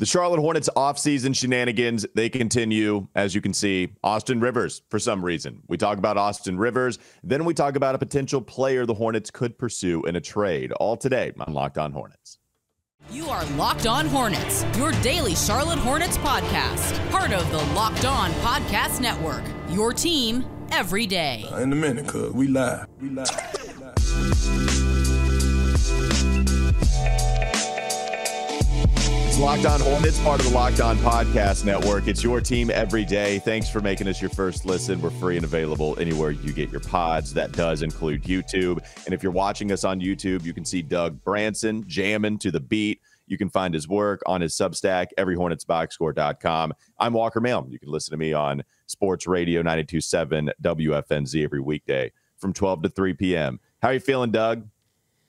The Charlotte Hornets offseason shenanigans, they continue. As you can see, Austin Rivers, for some reason. We talk about Austin Rivers, then we talk about a potential player the Hornets could pursue in a trade. All today on Locked On Hornets. You are Locked On Hornets, your daily Charlotte Hornets podcast. Part of the Locked On Podcast Network, your team every day. In a minute, cuz we live. Locked On Hornets, part of the Locked On Podcast Network. It's your team every day. Thanks for making us your first listen. We're free and available anywhere you get your pods. That does include YouTube. And if you're watching us on YouTube, you can see Doug Branson jamming to the beat. You can find his work on his Substack, everyhornetsboxscore.com. I'm Walker Mail. You can listen to me on Sports Radio 92.7 WFNZ every weekday from 12 to 3 p.m. How are you feeling, Doug?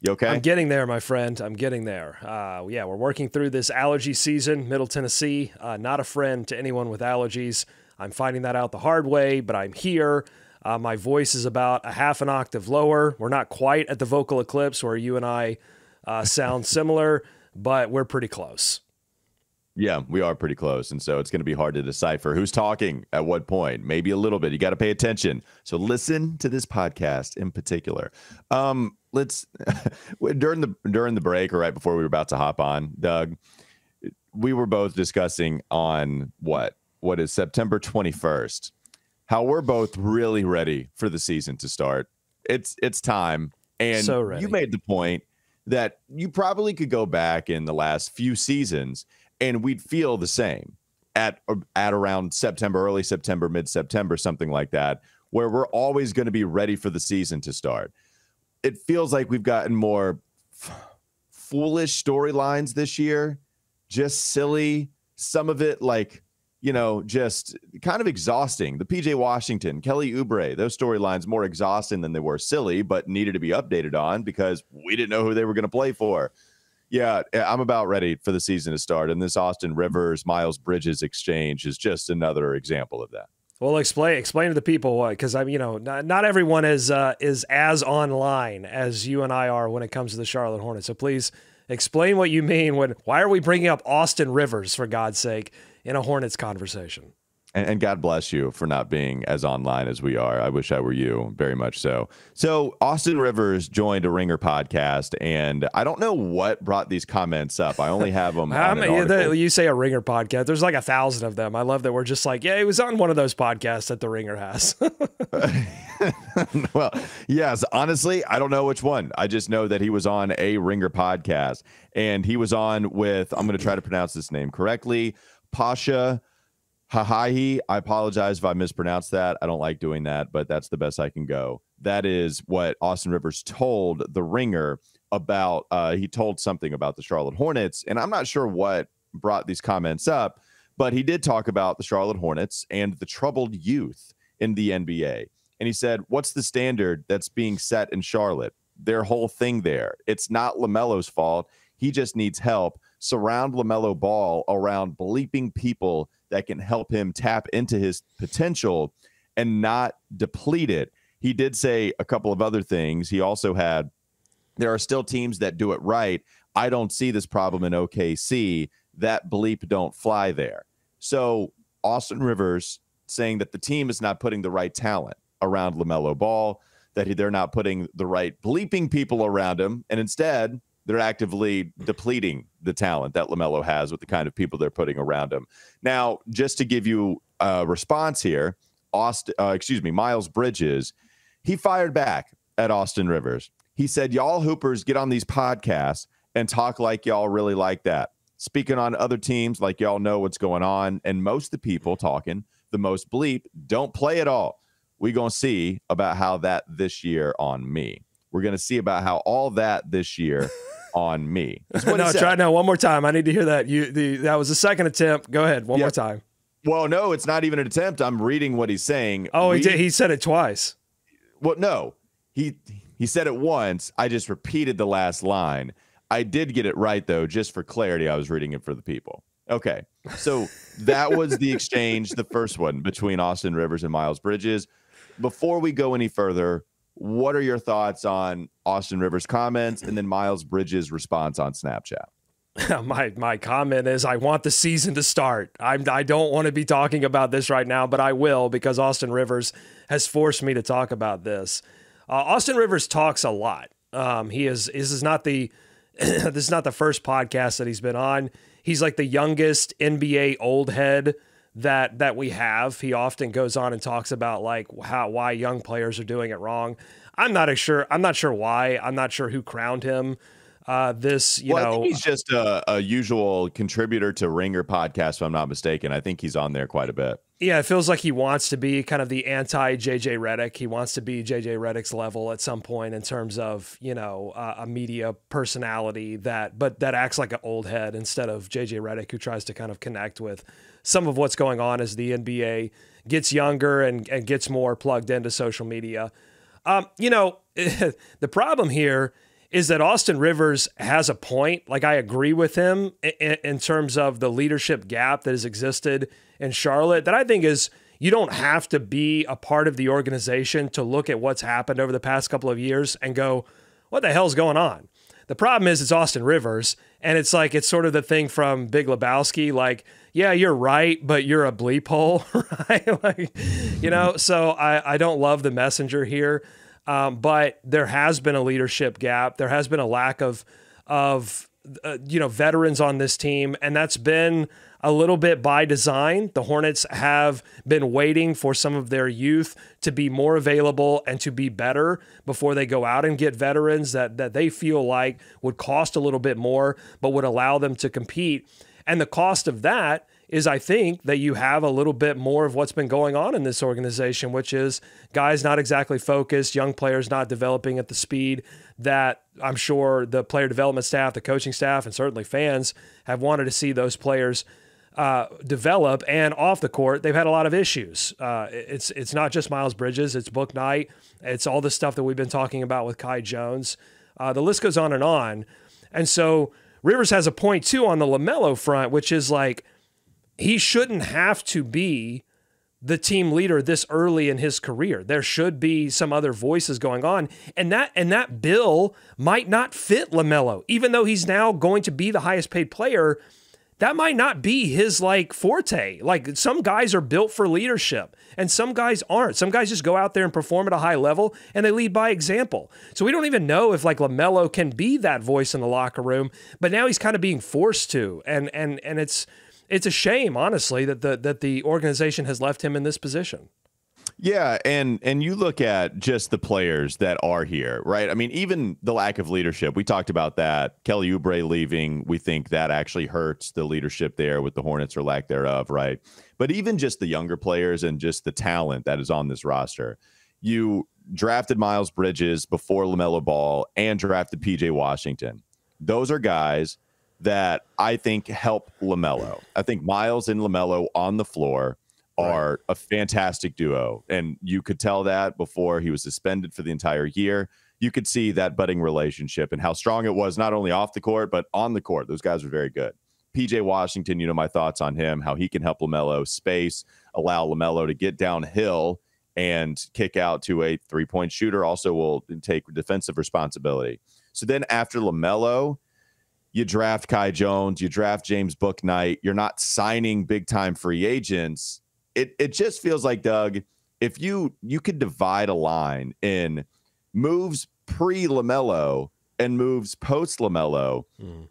You okay? I'm getting there, my friend. I'm getting there. Yeah, we're working through this allergy season, Middle Tennessee. Not a friend to anyone with allergies. I'm finding that out the hard way, but I'm here. My voice is about a half an octave lower. We're not quite at the vocal eclipse where you and I sound similar, but we're pretty close. Yeah, we are pretty close, and so it's going to be hard to decipher who's talking at what point. Maybe a little bit. You got to pay attention. So listen to this podcast in particular. Let's during the break or right before we were about to hop on, Doug, we were both discussing on what is September 21st, how we're both really ready for the season to start. It's time, and so ready. You made the point that you probably could go back in the last few seasons and we'd feel the same at around September, early September, mid-September, something like that, where we're always going to be ready for the season to start. It feels like we've gotten more foolish storylines this year, just silly. Some of it just kind of exhausting. The PJ Washington, Kelly Oubre, those storylines more exhausting than they were silly, but needed to be updated on because we didn't know who they were going to play for. Yeah, I'm about ready for the season to start, and this Austin Rivers, Miles Bridges exchange is just another example of that. Well, explain to the people why, because not everyone is as online as you and I are when it comes to the Charlotte Hornets. So please explain what you mean why are we bringing up Austin Rivers, for God's sake, in a Hornets conversation? And God bless you for not being as online as we are. I wish I were you, very much so. So Austin Rivers joined a Ringer podcast, and I don't know what brought these comments up. I only have them on an article. You say a Ringer podcast. There's like 1,000 of them. I love that we're just like, yeah, he was on one of those podcasts that the Ringer has. Well, yes, honestly, I don't know which one. I just know that he was on a Ringer podcast, and he was on with, I'm going to try to pronounce this name correctly, Pasha Hahahi. I apologize if I mispronounced that. I don't like doing that, but that's the best I can go. That is what Austin Rivers told the Ringer about. He told something about the Charlotte Hornets, and I'm not sure what brought these comments up, but he did talk about the Charlotte Hornets and the troubled youth in the NBA. And he said, what's the standard that's being set in Charlotte? Their whole thing there. It's not LaMelo's fault. He just needs help. Surround LaMelo Ball around bleeping people that can help him tap into his potential and not deplete it. He did say a couple of other things. He also had, there are still teams that do it right. I don't see this problem in OKC. That bleep don't fly there. So Austin Rivers saying that the team is not putting the right talent around LaMelo Ball, that they're not putting the right bleeping people around him, and instead they're actively depleting the talent that LaMelo has with the kind of people they're putting around him. Now, just to give you a response here, Miles Bridges, he fired back at Austin Rivers. He said, y'all hoopers get on these podcasts and talk like y'all really like that. Speaking on other teams like y'all know what's going on, and most of the people talking the most bleep don't play at all. We're going to see about how that this year on me. We're going to see about how all that this year on me. One more time. I need to hear that. That was the second attempt. Go ahead. One more time. Well, no, it's not even an attempt. I'm reading what he's saying. Oh, he did. He said it twice. Well, no, he said it once. I just repeated the last line. I did get it right, though, just for clarity. I was reading it for the people. Okay, so that was the exchange, the first one between Austin Rivers and Miles Bridges. Before we go any further, what are your thoughts on Austin Rivers' comments and then Miles Bridges' response on Snapchat? My comment is I want the season to start. I don't want to be talking about this right now, but I will because Austin Rivers has forced me to talk about this. Austin Rivers talks a lot. This is not the this is not the first podcast that he's been on. He's like the youngest NBA old head that we have. He often goes on and talks about like why young players are doing it wrong. I'm not sure why. I'm not sure who crowned him. I think he's just a usual contributor to Ringer podcast, if I'm not mistaken. I think he's on there quite a bit. Yeah, it feels like he wants to be kind of the anti-JJ Redick. He wants to be JJ Redick's level at some point in terms of, a media personality that acts like an old head instead of JJ Redick, who tries to kind of connect with some of what's going on as the NBA gets younger and gets more plugged into social media. The problem here is that Austin Rivers has a point. Like, I agree with him in terms of the leadership gap that has existed in Charlotte, that I think is you don't have to be a part of the organization to look at what's happened over the past couple of years and go, what the hell's going on? The problem is it's Austin Rivers, and it's sort of the thing from Big Lebowski, like, yeah, you're right, but you're a bleep hole, right? So I don't love the messenger here. But there has been a leadership gap. There has been a lack of veterans on this team, and that's been a little bit by design. The Hornets have been waiting for some of their youth to be more available and to be better before they go out and get veterans that they feel like would cost a little bit more, but would allow them to compete. And the cost of that is, I think, that you have a little bit more of what's been going on in this organization, which is guys not exactly focused, young players not developing at the speed that I'm sure the player development staff, the coaching staff, and certainly fans have wanted to see those players develop. And off the court, they've had a lot of issues. It's not just Miles Bridges, it's Book Knight, it's all the stuff that we've been talking about with Kai Jones. The list goes on. And so Rivers has a point too on the LaMelo front, which is like, he shouldn't have to be the team leader this early in his career. There should be some other voices going on. And that bill might not fit LaMelo, even though he's now going to be the highest paid player. That might not be his forte. Like, some guys are built for leadership and some guys aren't. Some guys just go out there and perform at a high level and they lead by example. So we don't even know if LaMelo can be that voice in the locker room, but now he's kind of being forced to. And it's a shame, honestly, that the organization has left him in this position. Yeah, and you look at just the players that are here, right? I mean, even the lack of leadership. We talked about that. Kelly Oubre leaving, we think that actually hurts the leadership there with the Hornets or lack thereof, right? But even just the younger players and just the talent that is on this roster. You drafted Miles Bridges before LaMelo Ball and drafted PJ Washington. Those are guys that I think help LaMelo. I think Miles and LaMelo on the floor are a fantastic duo. And you could tell that before he was suspended for the entire year. You could see that budding relationship and how strong it was, not only off the court, but on the court. Those guys were very good. PJ Washington, my thoughts on him, how he can help LaMelo space, allow LaMelo to get downhill and kick out to a three-point shooter. Also will take defensive responsibility. So then after LaMelo, you draft Kai Jones, you draft James Book Knight. You're not signing big-time free agents. It just feels like, Doug, if you could divide a line in moves pre-LaMelo and moves post-LaMelo,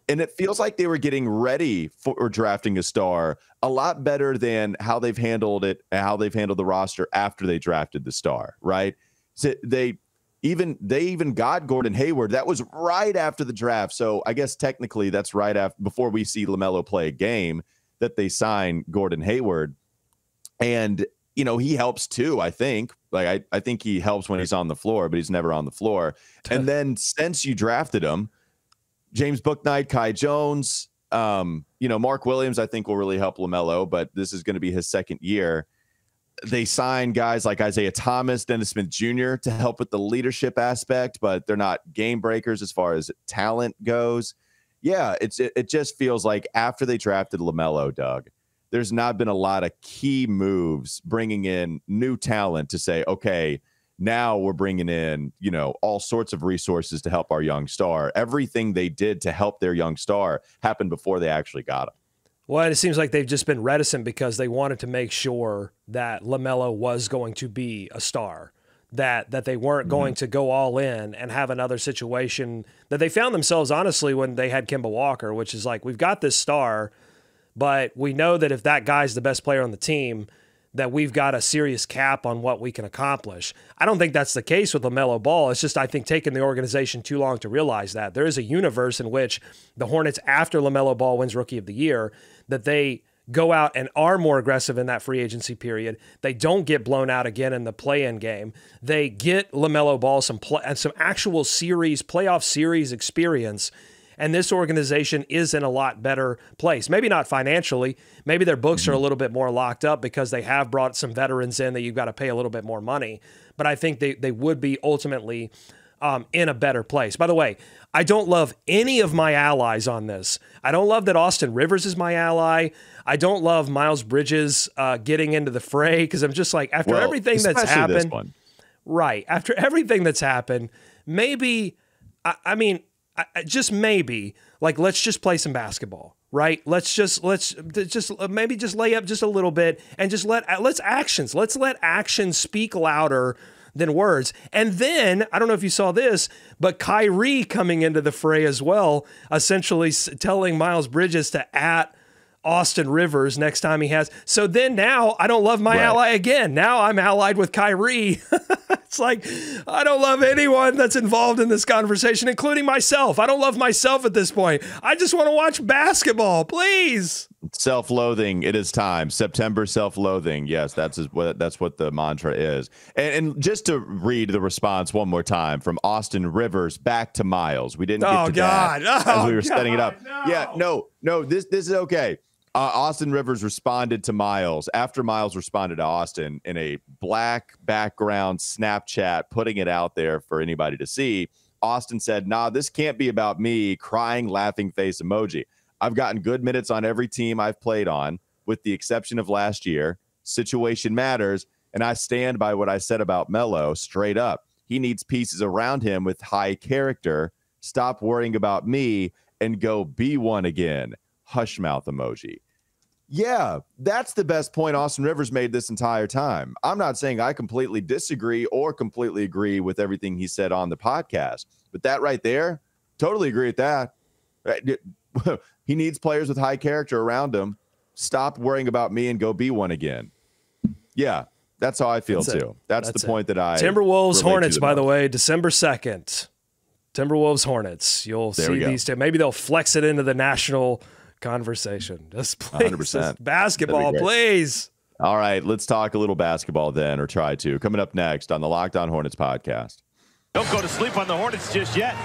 and it feels like they were getting ready for drafting a star a lot better than how they've handled it, how they've handled the roster after they drafted the star, right? So they even got Gordon Hayward. That was right after the draft. So I guess technically that's right after, before we see LaMelo play a game, that they sign Gordon Hayward. And, he helps too, I think. I think he helps when he's on the floor, but he's never on the floor. And then since you drafted him, James Book Knight, Kai Jones, Mark Williams, I think will really help LaMelo, but this is going to be his second year. They sign guys like Isaiah Thomas, Dennis Smith Jr. to help with the leadership aspect, but they're not game breakers as far as talent goes. Yeah, it just feels like after they drafted LaMelo, Doug, there's not been a lot of key moves bringing in new talent to say, okay, Now we're bringing in, all sorts of resources to help our young star. Everything they did to help their young star happened before they actually got him. Well, it seems like they've just been reticent because they wanted to make sure that LaMelo was going to be a star, that they weren't going to go all in and have another situation that they found themselves, honestly, when they had Kemba Walker, which is like, we've got this star, but we know that if that guy's the best player on the team, that we've got a serious cap on what we can accomplish. I don't think that's the case with LaMelo Ball. It's just, I think, taking the organization too long to realize that. There is a universe in which the Hornets, after LaMelo Ball wins Rookie of the Year, that they go out and are more aggressive in that free agency period. They don't get blown out again in the play-in game. They get LaMelo Ball some actual playoff series experience, and this organization is in a lot better place. Maybe not financially. Maybe their books are a little bit more locked up because they have brought some veterans in that you've got to pay a little bit more money. But I think they would be ultimately in a better place. By the way, I don't love any of my allies on this. I don't love that Austin Rivers is my ally. I don't love Miles Bridges getting into the fray because I'm just like, after everything that's happened, right? After everything that's happened, maybe, just maybe, like, let's just play some basketball, right? Let's just maybe just lay up just a little bit and just let's let actions speak louder than words. And then, I don't know if you saw this, but Kyrie coming into the fray as well, essentially telling Miles Bridges to at Austin Rivers next time he has. So then now I don't love my ally again. Now I'm allied with Kyrie. It's like, I don't love anyone that's involved in this conversation, including myself. I don't love myself at this point. I just want to watch basketball, please. Self-loathing. It is time. September self-loathing. Yes, that's what the mantra is. And just to read the response one more time from Austin Rivers back to Miles. We didn't get to that as we were setting it up. No. Yeah, no. This is okay. Austin Rivers responded to Miles after Miles responded to Austin in a black background Snapchat, putting it out there for anybody to see. Austin said, "Nah, this can't be about me," crying, laughing face emoji. "I've gotten good minutes on every team I've played on, with the exception of last year. Situation matters, and I stand by what I said about Melo straight up. He needs pieces around him with high character. Stop worrying about me and go be one again." Hush mouth emoji. Yeah, that's the best point Austin Rivers made this entire time. I'm not saying I completely disagree or completely agree with everything he said on the podcast, but that right there, totally agree with that. He needs players with high character around him. Stop worrying about me and go be one again. Yeah, that's how I feel too. That's the point that I Timberwolves Hornets, by the way, December 2nd. Timberwolves Hornets. You'll see these two. Maybe they'll flex it into the national conversation. Just play 100%. Basketball, please. All right, let's talk a little basketball then, or try to. Coming up next on the Locked On Hornets podcast. Don't go to sleep on the Hornets just yet.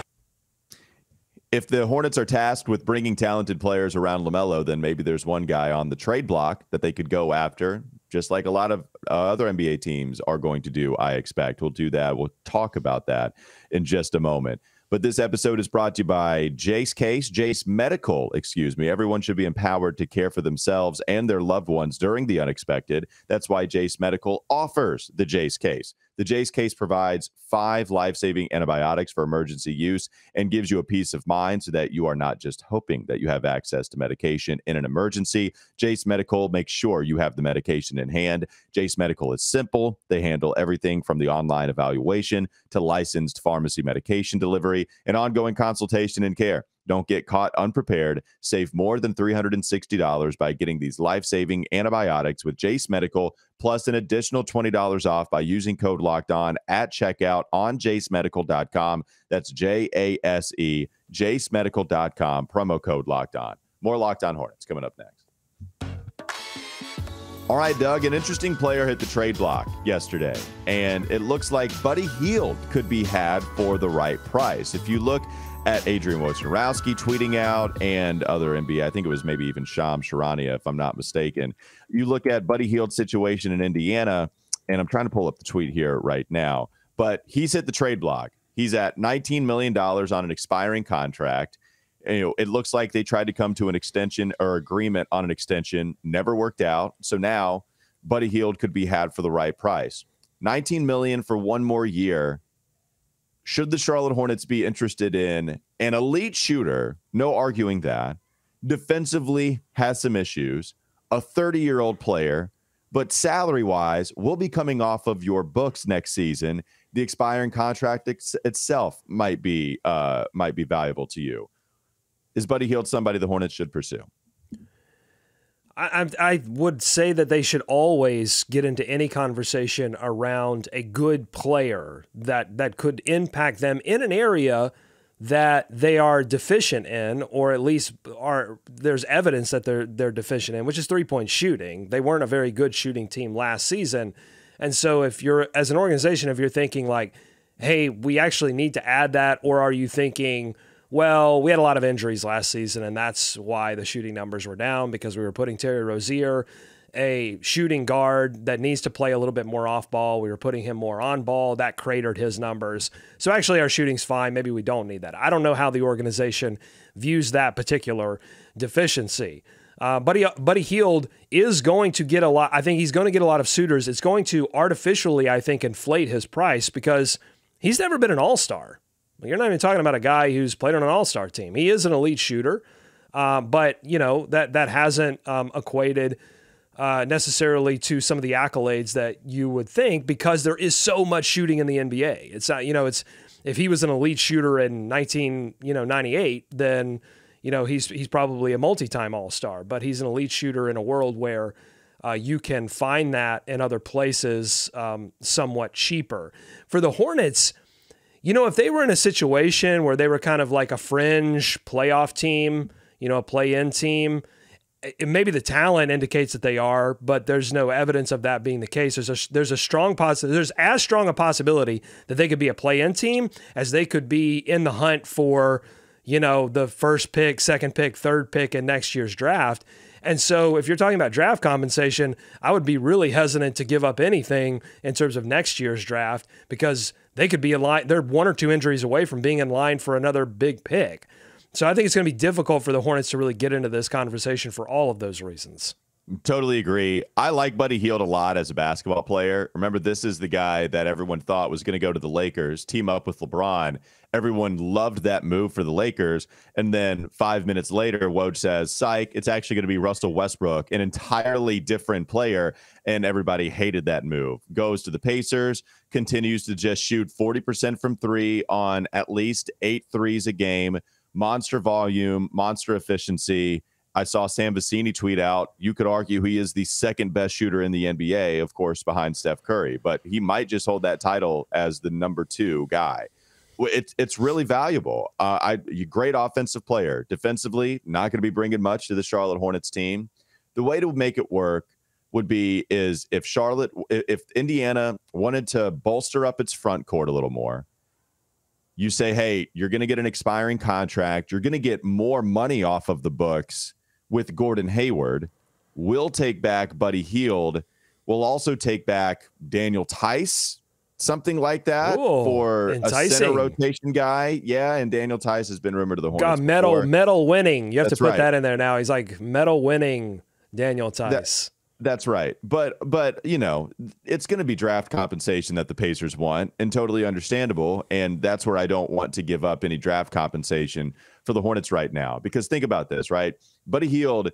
If the Hornets are tasked with bringing talented players around LaMelo, then maybe there's one guy on the trade block that they could go after, just like a lot of other NBA teams are going to do, I expect. We'll do that. We'll talk about that in just a moment. But this episode is brought to you by Jace Medical. Everyone should be empowered to care for themselves and their loved ones during the unexpected. That's why Jace Medical offers the Jace Case. The Jace Case provides 5 life-saving antibiotics for emergency use and gives you a peace of mind so that you are not just hoping that you have access to medication in an emergency. Jace Medical makes sure you have the medication in hand. Jace Medical is simple. They handle everything from the online evaluation to licensed pharmacy medication delivery and ongoing consultation and care. Don't get caught unprepared. Save more than $360 by getting these life-saving antibiotics with Jace Medical, plus an additional $20 off by using code LOCKEDON at checkout on jacemedical.com. That's JASE, jacemedical.com, promo code LOCKEDON. More Locked On Hornets coming up next. All right, Doug, an interesting player hit the trade block yesterday, and it looks like Buddy Hield could be had for the right price. If you look at Adrian Wojnarowski tweeting out and other NBA, I think it was maybe even Shams Charania, if I'm not mistaken. You look at Buddy Hield's situation in Indiana, and I'm trying to pull up the tweet here right now, but he's hit the trade block. He's at $19 million on an expiring contract. It looks like they tried to come to an extension or agreement on an extension, never worked out. So now Buddy Hield could be had for the right price. $19 million for one more year. Should the Charlotte Hornets be interested in an elite shooter? No arguing that. Defensively has some issues. A 30-year-old player, but salary-wise, will be coming off of your books next season. The expiring contract itself might be valuable to you. Is Buddy Hield somebody the Hornets should pursue? I would say that they should always get into any conversation around a good player that could impact them in an area that they are deficient in, or at least there's evidence that they're deficient in, which is three-point shooting. They weren't a very good shooting team last season. And so if you're, as an organization, if you're thinking like, hey, we actually need to add that, or are you thinking, well, we had a lot of injuries last season, and that's why the shooting numbers were down, because we were putting Terry Rozier, a shooting guard that needs to play a little bit more off ball. We were putting him more on ball. That cratered his numbers. So actually our shooting's fine. Maybe we don't need that. I don't know how the organization views that particular deficiency. Buddy Hield is going to get a lot. I think he's going to get a lot of suitors. It's going to artificially, I think, inflate his price because he's never been an all-star. You're not even talking about a guy who's played on an all-star team. He is an elite shooter, but you know that hasn't equated necessarily to some of the accolades that you would think, because there is so much shooting in the NBA. It's not, it's if he was an elite shooter in 1998, then he's probably a multi-time all-star. But he's an elite shooter in a world where you can find that in other places somewhat cheaper. For the Hornets, if they were in a situation where they were kind of like a fringe playoff team, a play-in team, maybe the talent indicates that they are, but there's no evidence of that being the case. There's as strong a possibility that they could be a play-in team as they could be in the hunt for, the first pick, second pick, third pick in next year's draft. And so if you're talking about draft compensation, I would be really hesitant to give up anything in terms of next year's draft, because they could be in line. They're one or two injuries away from being in line for another big pick. So I think it's going to be difficult for the Hornets to really get into this conversation for all of those reasons. Totally agree. I like Buddy Hield a lot as a basketball player. Remember, this is the guy that everyone thought was going to go to the Lakers, team up with LeBron. Everyone loved that move for the Lakers. And then 5 minutes later, Woj says, psych, it's actually going to be Russell Westbrook, an entirely different player. And everybody hated that move. Goes to the Pacers, continues to just shoot 40% from three on at least 8 threes a game. Monster volume, monster efficiency. I saw Sam Vecini tweet out, you could argue he is the second best shooter in the NBA, of course, behind Steph Curry, but he might just hold that title as the number 2 guy. It's really valuable. Great offensive player. Defensively, not going to be bringing much to the Charlotte Hornets team. The way to make it work is if Indiana wanted to bolster up its front court a little more, you say, hey, you're going to get an expiring contract. You're going to get more money off of the books with Gordon Hayward. We'll take back Buddy Hield. We'll also take back Daniel Tice, something like that. Ooh, for enticing. A center rotation guy. Yeah, and Daniel Tice has been rumored to the Hornets. Got medal winning. You have to put that in there now. He's like medal winning Daniel Tice. That's right. But it's going to be draft compensation that the Pacers want, and totally understandable. And that's where I don't want to give up any draft compensation for the Hornets right now. Because think about this, right? Buddy Hield,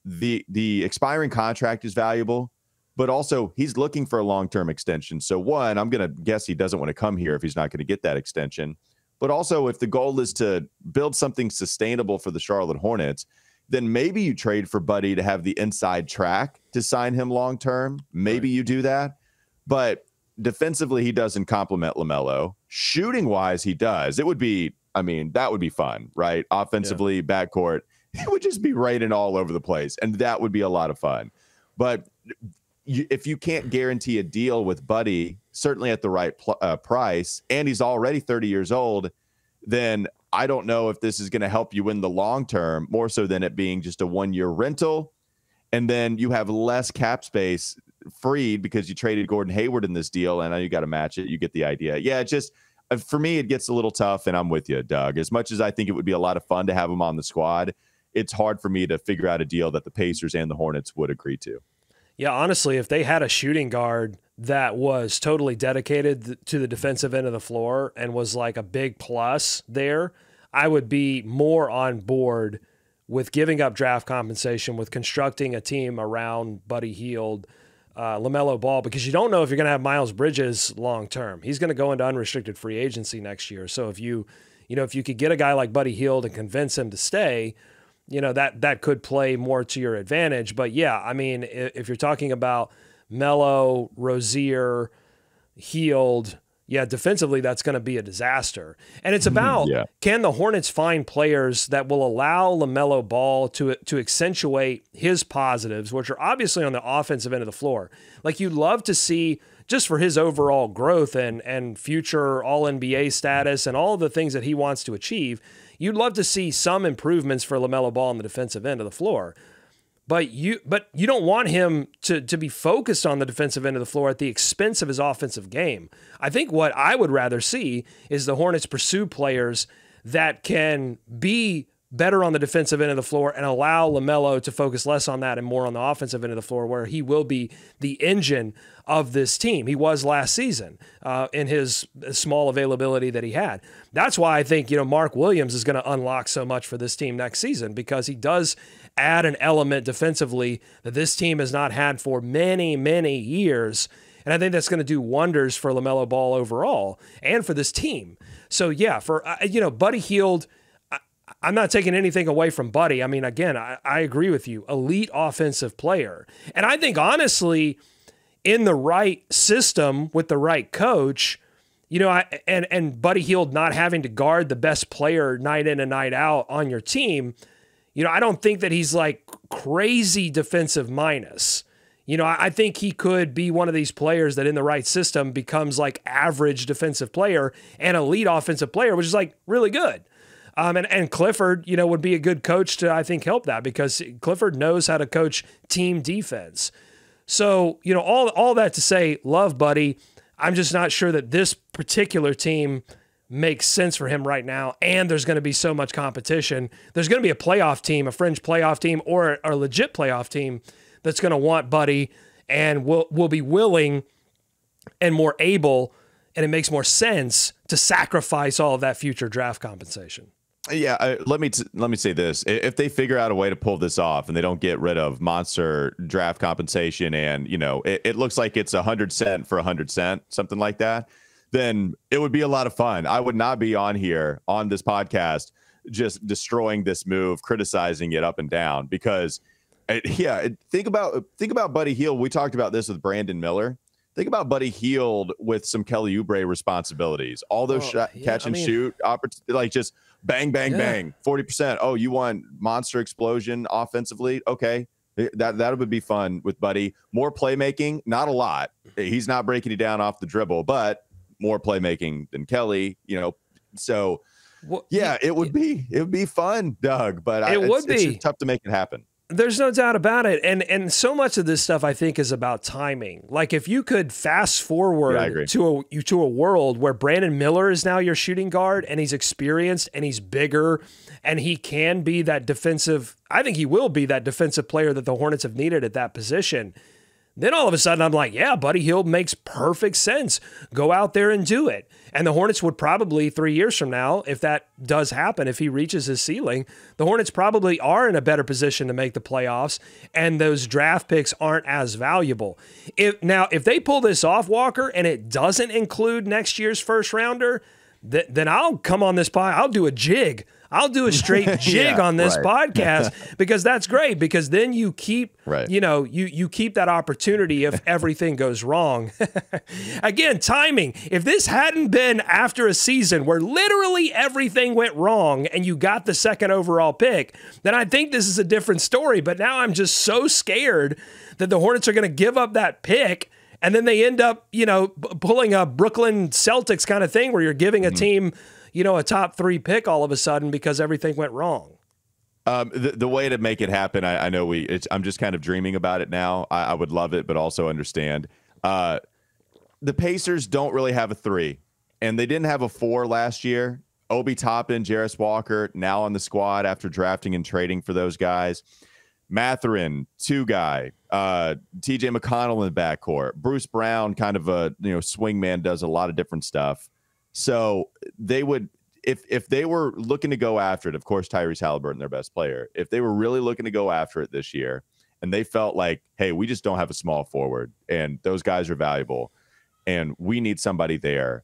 the expiring contract is valuable, but also he's looking for a long-term extension. So one, I'm going to guess he doesn't want to come here if he's not going to get that extension. But also, if the goal is to build something sustainable for the Charlotte Hornets, then maybe you trade for Buddy to have the inside track to sign him long-term. Maybe you do that. But defensively, he doesn't complement LaMelo. Shooting-wise, he does. That would be fun, right? Offensively, backcourt, he would just be raining all over the place, and that would be a lot of fun. But if you can't guarantee a deal with Buddy, certainly at the right price, and he's already 30 years old, then I don't know if this is going to help you in the long term, more so than it being just a 1-year rental. And then you have less cap space freed because you traded Gordon Hayward in this deal. And I know you got to match it. You get the idea. Yeah, for me, it gets a little tough. And I'm with you, Doug. As much as I think it would be a lot of fun to have him on the squad, it's hard for me to figure out a deal that the Pacers and the Hornets would agree to. Yeah, honestly, if they had a shooting guard that was totally dedicated to the defensive end of the floor and was like a big plus there, I would be more on board with giving up draft compensation, with constructing a team around Buddy Hield, LaMelo Ball, because you don't know if you're going to have Miles Bridges long term. He's going to go into unrestricted free agency next year. So if you could get a guy like Buddy Hield and convince him to stay, that could play more to your advantage. But yeah, I mean, if you're talking about Melo, Rozier, Hield, yeah, defensively, that's going to be a disaster. And it's about, can the Hornets find players that will allow LaMelo Ball to accentuate his positives, which are obviously on the offensive end of the floor. Like, you'd love to see, just for his overall growth and future All-NBA status and all of the things that he wants to achieve, you'd love to see some improvements for LaMelo Ball on the defensive end of the floor. But you don't want him to be focused on the defensive end of the floor at the expense of his offensive game. I think what I would rather see is the Hornets pursue players that can be better on the defensive end of the floor and allow LaMelo to focus less on that and more on the offensive end of the floor, where he will be the engine of this team. He was last season in his small availability that he had. That's why I think, Mark Williams is going to unlock so much for this team next season, because he does add an element defensively that this team has not had for many, many years. And I think that's going to do wonders for LaMelo Ball overall and for this team. So yeah, for, Buddy Hield, I'm not taking anything away from Buddy. I mean, again, I agree with you. Elite offensive player. And I think, honestly, in the right system with the right coach, and Buddy Hield not having to guard the best player night in and night out on your team, I don't think that he's like crazy defensive minus. I think he could be one of these players that in the right system becomes like average defensive player and elite offensive player, which is like really good. And Clifford, would be a good coach to, I think, help that, because Clifford knows how to coach team defense. So, all that to say, love Buddy. I'm just not sure that this particular team makes sense for him right now. And there's going to be so much competition. There's going to be a playoff team, a fringe playoff team, or a legit playoff team that's going to want Buddy and will be willing and more able, and it makes more sense to sacrifice all of that future draft compensation. Yeah, let me say this. If they figure out a way to pull this off and they don't get rid of monster draft compensation and, it looks like it's 100 cent for 100 cent, something like that, then it would be a lot of fun. I would not be on here on this podcast just destroying this move, criticizing it up and down, because think about Buddy Hield. We talked about this with Brandon Miller. Think about Buddy Hield with some Kelly Oubre responsibilities. All those catch and shoot opportunities, like just bang, bang, bang, 40%. Oh, you want monster explosion offensively? Okay, that would be fun with Buddy. More playmaking, not a lot. He's not breaking you down off the dribble, but more playmaking than Kelly. So it would be fun, Doug. But it's just tough to make it happen. There's no doubt about it. And so much of this stuff, I think, is about timing. Like, if you could fast forward to a world where Brandon Miller is now your shooting guard, and he's experienced and he's bigger and he can be that defensive, I think he will be that defensive player that the Hornets have needed at that position. Then all of a sudden I'm like, yeah, Buddy Hield makes perfect sense. Go out there and do it. And the Hornets would probably 3 years from now, if that does happen, if he reaches his ceiling, the Hornets probably are in a better position to make the playoffs, and those draft picks aren't as valuable. If they pull this off, Walker, and it doesn't include next year's first rounder, then I'll come on this pod. I'll do a jig. I'll do a straight jig on this podcast, because that's great, because then you keep, you keep that opportunity if everything goes wrong. Again, timing. If this hadn't been after a season where literally everything went wrong and you got the second overall pick, then I think this is a different story. But now I'm just so scared that the Hornets are going to give up that pick, and then they end up, pulling a Brooklyn Celtics kind of thing where you're giving a team, a top 3 pick all of a sudden because everything went wrong. The way to make it happen, I know I'm just kind of dreaming about it now. I would love it, but also understand. The Pacers don't really have a 3, and they didn't have a 4 last year. Obi Toppin, Jarris Walker, now on the squad after drafting and trading for those guys. Mathurin, 2-guy, TJ McConnell in the backcourt, Bruce Brown, kind of a swingman, does a lot of different stuff. So they would, if they were looking to go after it, of course, Tyrese Halliburton, their best player, if they were really looking to go after it this year, and they felt like, hey, we just don't have a small forward, and those guys are valuable, and we need somebody there,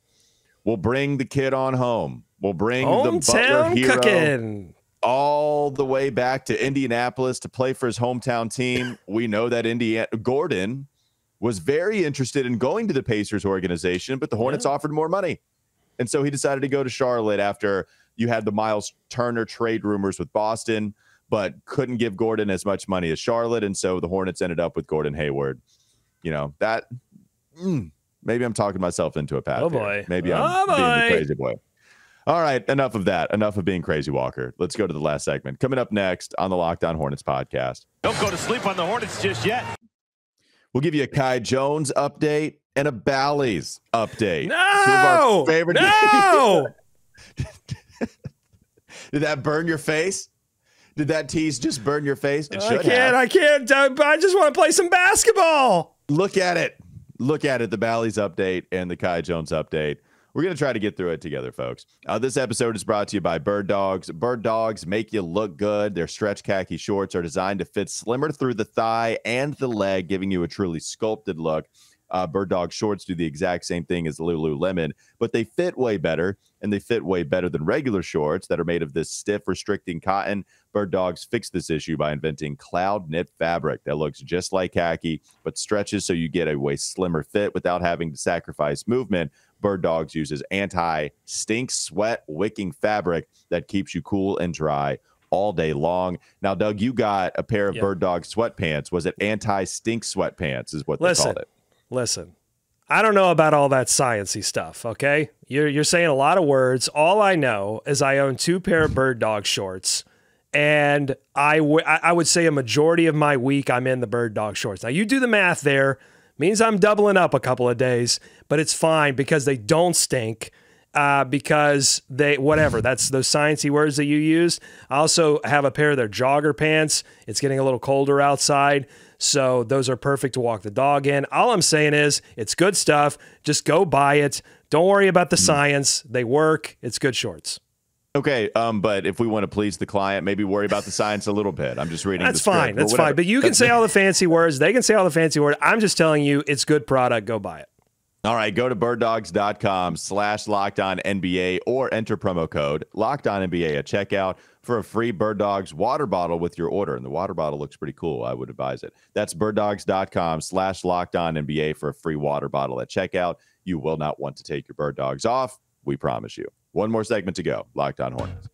we'll bring the kid on home. We'll bring the Butler hero cooking all the way back to Indianapolis to play for his hometown team. We know that Gordon was very interested in going to the Pacers organization, but the Hornets offered more money. And so he decided to go to Charlotte after you had the Miles Turner trade rumors with Boston, but couldn't give Gordon as much money as Charlotte. And so the Hornets ended up with Gordon Hayward. Maybe I'm talking myself into a path. Oh, boy. Maybe I'm being the crazy boy. All right, enough of that. Enough of being crazy, Walker. Let's go to the last segment. Coming up next on the Locked On Hornets podcast. Don't go to sleep on the Hornets just yet. We'll give you a Kai Jones update and a Ballys update. No! Two of our favorite No! Did that burn your face? Did that tease just burn your face? It should I can't. I just want to play some basketball. Look at it. Look at it. The Ballys update and the Kai Jones update. We're going to try to get through it together, folks. This episode is brought to you by Birddogs. Birddogs make you look good. Their stretch khaki shorts are designed to fit slimmer through the thigh and the leg, giving you a truly sculpted look. Birddog shorts do the exact same thing as Lululemon, but they fit way better, and they fit way better than regular shorts that are made of this stiff, restricting cotton. Birddogs fixed this issue by inventing cloud knit fabric that looks just like khaki, but stretches so you get a way slimmer fit without having to sacrifice movement. Birddogs uses anti-stink, sweat, wicking fabric that keeps you cool and dry all day long. Now, Doug, you got a pair of Birddog sweatpants. Was it anti-stink sweatpants is what they called it? Listen, I don't know about all that sciencey stuff, okay? You're saying a lot of words. All I know is I own 2 pair of Birddog shorts, and I would say a majority of my week I'm in the Birddog shorts. Now, you do the math there. Means I'm doubling up a couple of days, but it's fine because they don't stink, because that's those sciencey words that you use. I also have a pair of their jogger pants. It's getting a little colder outside, so those are perfect to walk the dog in. All I'm saying is it's good stuff. Just go buy it. Don't worry about the science. They work. It's good shorts. Okay, but if we want to please the client, maybe worry about the science a little bit. I'm just reading. That's fine. That's fine. But you can say all the fancy words. They can say all the fancy words. I'm just telling you, it's good product. Go buy it. All right, go to birddogs.com/LockedOnNBA or enter promo code LockedOnNBA at checkout for a free Birddogs water bottle with your order. And the water bottle looks pretty cool. I would advise it. That's birddogs.com/LockedOnNBA for a free water bottle at checkout. You will not want to take your Birddogs off. We promise you. One more segment to go. Locked On Hornets.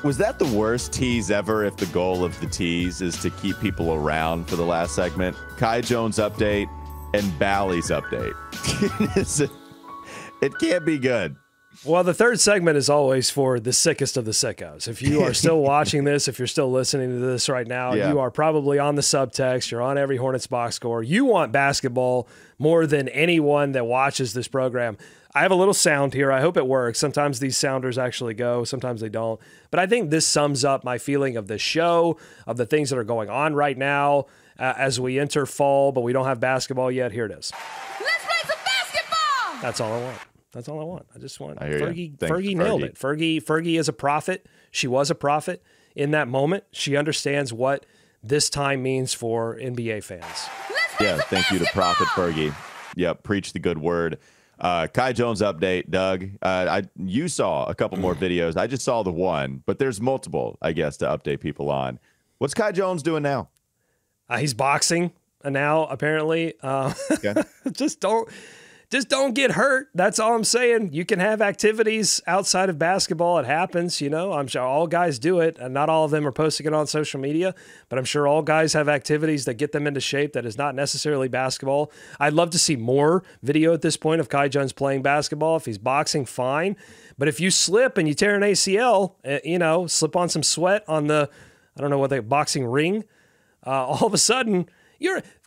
Was that the worst tease ever if the goal of the tease is to keep people around for the last segment? Kai Jones update and Ballys update. It can't be good. Well, the third segment is always for the sickest of the sickos. If you are still watching this, if you're still listening to this right now, you are probably on the subtext. You're on Every Hornets Boxscore. You want basketball more than anyone that watches this program. I have a little sound here. I hope it works. Sometimes these sounders actually go. Sometimes they don't. But I think this sums up my feeling of the show, of the things that are going on right now as we enter fall, but we don't have basketball yet. Here it is. Let's play some basketball! That's all I want. That's all I want. I just want Fergie. Fergie nailed it. Fergie is a prophet. She was a prophet in that moment. She understands what this time means for NBA fans. Thank you to Prophet Fergie. Yep, preach the good word. Kai Jones update, Doug. You saw a couple more videos. I just saw the one, but there's multiple, I guess, to update people on. What's Kai Jones doing now? He's boxing now, apparently. Just don't get hurt. That's all I'm saying. You can have activities outside of basketball. It happens, you know. I'm sure all guys do it, and not all of them are posting it on social media, but I'm sure all guys have activities that get them into shape that is not necessarily basketball. I'd love to see more video at this point of Kai Jones playing basketball. If he's boxing, fine. But if you slip and you tear an ACL, slip on some sweat on the, boxing ring, all of a sudden,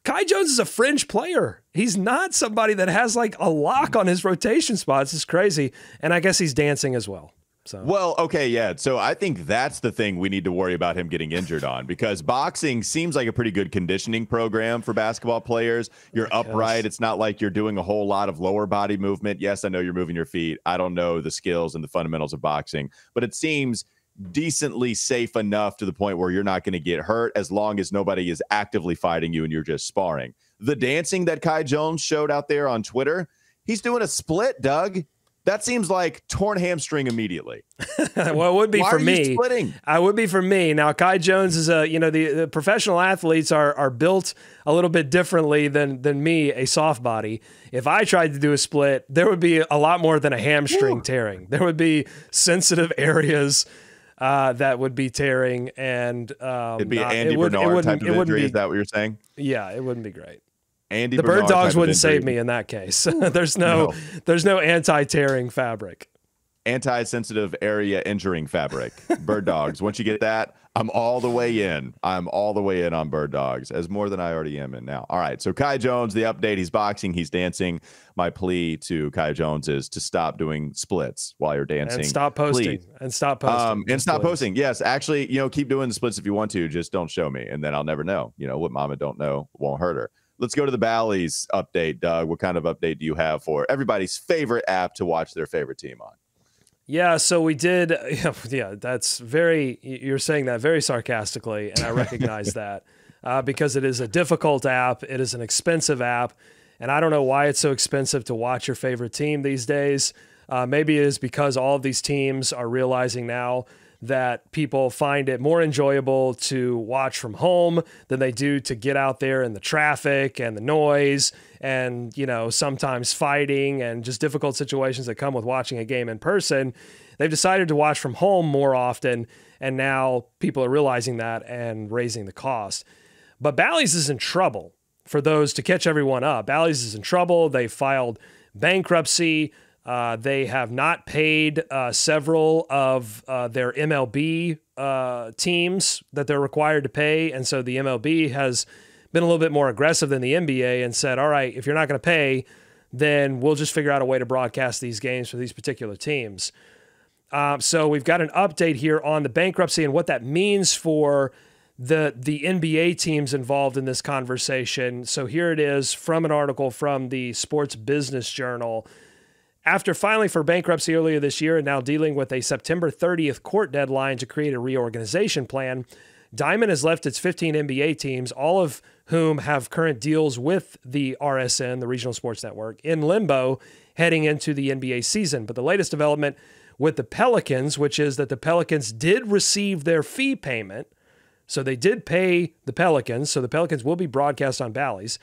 Kai Jones is a fringe player. He's not somebody that has like a lock on his rotation spots. It's crazy. And I guess he's dancing as well. So Well, okay, yeah. So I think that's the thing we need to worry about him getting injured on, because boxing seems like a pretty good conditioning program for basketball players. You're upright. It's not like you're doing a whole lot of lower body movement. Yes, I know you're moving your feet. I don't know the skills and the fundamentals of boxing, but it seems decently safe enough to the point where you're not going to get hurt as long as nobody is actively fighting you and you're just sparring. The dancing that Kai Jones showed out there on Twitter, he's doing a split, Doug. That seems like torn hamstring immediately. Well, it would be for me. Splitting? I would be for me. Now, Kai Jones is the professional athletes are built a little bit differently than me, a soft body. If I tried to do a split, there would be a lot more than a hamstring tearing. There would be sensitive areas that would be tearing, and it'd be Andy Bernard type of injury. Is that what you're saying? Yeah, it wouldn't be great. Andy the Bernard Birddogs wouldn't save me in that case. There's no anti-tearing fabric. Anti-sensitive area injuring fabric. Birddogs. Once you get that, I'm all the way in. I'm all the way in on Birddogs, as more than I already am in now. All right, so Kai Jones, the update, he's boxing, he's dancing. My plea to Kai Jones is to stop doing splits while you're dancing. And stop posting. Please. And stop posting. And stop posting. Yes, actually, keep doing the splits if you want to. Just don't show me, and then I'll never know. What mama don't know won't hurt her. Let's go to the Ballys update, Doug. What kind of update do you have for everybody's favorite app to watch their favorite team on? Yeah, so we did. Yeah, that's you're saying that very sarcastically, and I recognize that because it is a difficult app. It is an expensive app, and I don't know why it's so expensive to watch your favorite team these days. Maybe it is because all of these teams are realizing now that people find it more enjoyable to watch from home than they do to get out there in the traffic and the noise and, sometimes fighting and just difficult situations that come with watching a game in person. They've decided to watch from home more often, and now people are realizing that and raising the cost. But Ballys is in trouble. For those to catch everyone up, Ballys is in trouble. They filed bankruptcy. They have not paid several of their MLB teams that they're required to pay. And so the MLB has been a little bit more aggressive than the NBA and said, all right, if you're not going to pay, then we'll just figure out a way to broadcast these games for these particular teams. So we've got an update here on the bankruptcy and what that means for the NBA teams involved in this conversation. So here it is from an article from the Sports Business Journal. After filing for bankruptcy earlier this year and now dealing with a September 30th court deadline to create a reorganization plan, Diamond has left its 15 NBA teams, all of whom have current deals with the RSN, the Regional Sports Network, in limbo heading into the NBA season. But the latest development with the Pelicans, which is that the Pelicans did receive their fee payment. So they did pay the Pelicans. So the Pelicans will be broadcast on Ballys.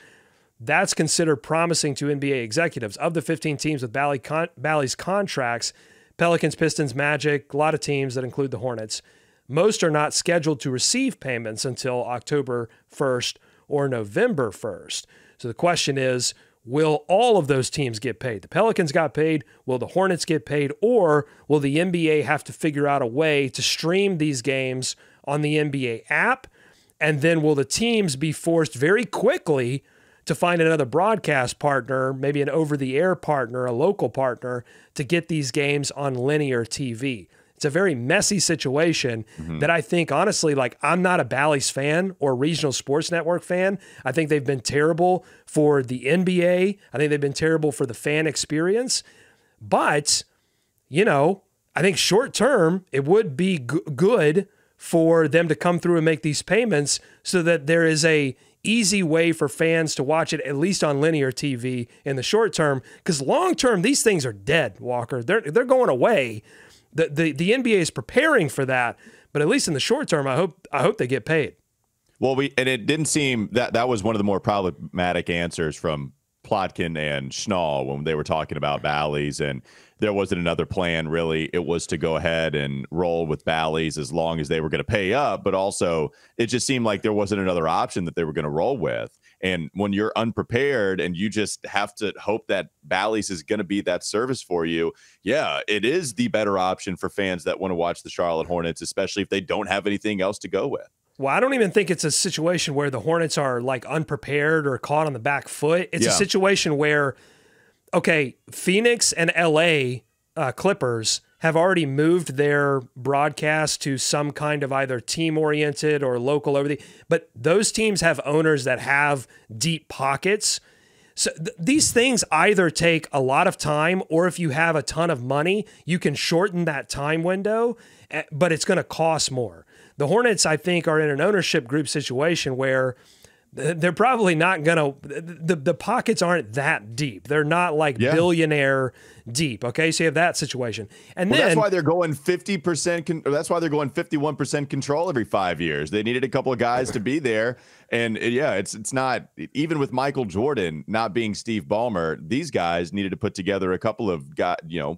That's considered promising to NBA executives. Of the 15 teams with Ballys contracts, Pelicans, Pistons, Magic, a lot of teams that include the Hornets, most are not scheduled to receive payments until October 1st or November 1st. So the question is, will all of those teams get paid? The Pelicans got paid. Will the Hornets get paid? Or will the NBA have to figure out a way to stream these games on the NBA app? And then will the teams be forced very quickly to find another broadcast partner, maybe an over-the-air partner, a local partner, to get these games on linear TV? It's a very messy situation that I think, honestly, I'm not a Ballys fan or Regional Sports Network fan. I think they've been terrible for the NBA. I think they've been terrible for the fan experience. But, I think short-term, it would be good for them to come through and make these payments so that there is a easy way for fans to watch it, at least on linear TV in the short term, because long term, these things are dead, Walker. They're going away. The NBA is preparing for that, but at least in the short term, I hope they get paid. Well, and it didn't seem that was one of the more problematic answers from Plotkin and Schnall when they were talking about Ballys, and there wasn't another plan really. It was to go ahead and roll with Ballys as long as they were going to pay up, but also it just seemed like there wasn't another option that they were going to roll with. And when you're unprepared and you just have to hope that Ballys is going to be that service for you, yeah, it is the better option for fans that want to watch the Charlotte Hornets, especially if they don't have anything else to go with. Well, I don't even think it's a situation where the Hornets are unprepared or caught on the back foot. It's a situation where, okay, Phoenix and LA Clippers have already moved their broadcast to some kind of either team-oriented or local over but those teams have owners that have deep pockets. So these things either take a lot of time, or if you have a ton of money, you can shorten that time window, but it's going to cost more. The Hornets, I think, are in an ownership group situation where they're probably not going to, the pockets aren't that deep. They're not like billionaire deep. Okay. So you have that situation. And then that's why they're going 50%. That's why they're going 51% control every 5 years. They needed a couple of guys to be there. And it's not, even with Michael Jordan not being Steve Ballmer, these guys needed to put together a couple of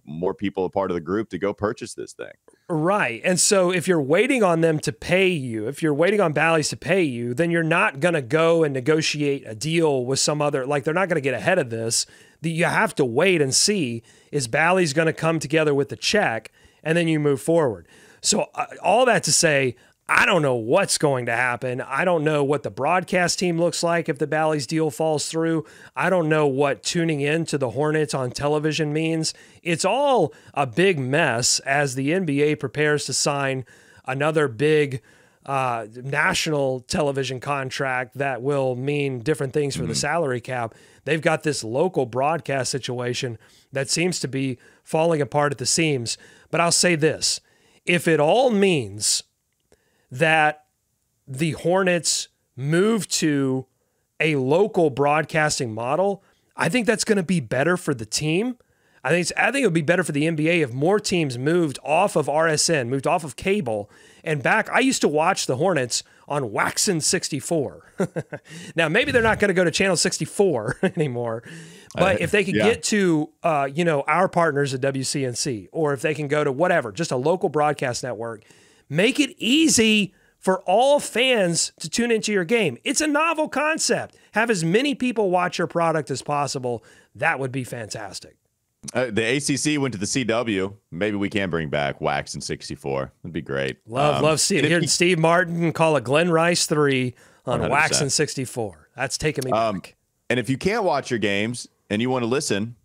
more people a part of the group to go purchase this thing. Right. And so if you're waiting on them to pay you, if you're waiting on Ballys to pay you, then you're not going to go and negotiate a deal with some other, like they're not going to get ahead of this. You have to wait and see, is Ballys going to come together with the check, and then you move forward. So all that to say, I don't know what's going to happen. I don't know what the broadcast team looks like if the Ballys deal falls through. I don't know what tuning in to the Hornets on television means. It's all a big mess as the NBA prepares to sign another big national television contract that will mean different things for the salary cap. They've got this local broadcast situation that seems to be falling apart at the seams. But I'll say this, if it all means that the Hornets move to a local broadcasting model, I think that's going to be better for the team. I think it would be better for the NBA if more teams moved off of RSN, moved off of cable, and back. I used to watch the Hornets on Waxin 64. Now, maybe they're not going to go to channel 64 anymore, but if they could get to, our partners at WCNC, or if they can go to whatever, just a local broadcast network, make it easy for all fans to tune into your game. It's a novel concept. Have as many people watch your product as possible. That would be fantastic. The ACC went to the CW. Maybe we can bring back Wax in 64. That'd be great. Love seeing hearing Steve Martin call a Glenn Rice 3 on 100%. Wax in 64. That's taking me back. And if you can't watch your games and you want to listen,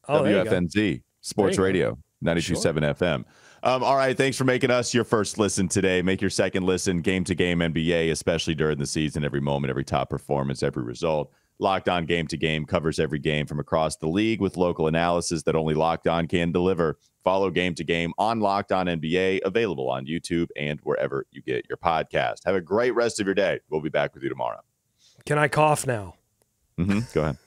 WFNZ Sports Radio 92.7 FM. All right, thanks for making us your first listen today. Make your second listen, game-to-game NBA, especially during the season, every moment, every top performance, every result. Locked On Game to Game covers every game from across the league with local analysis that only Locked On can deliver. Follow Game to Game on Locked On NBA, available on YouTube and wherever you get your podcast. Have a great rest of your day. We'll be back with you tomorrow. Can I cough now? Go ahead.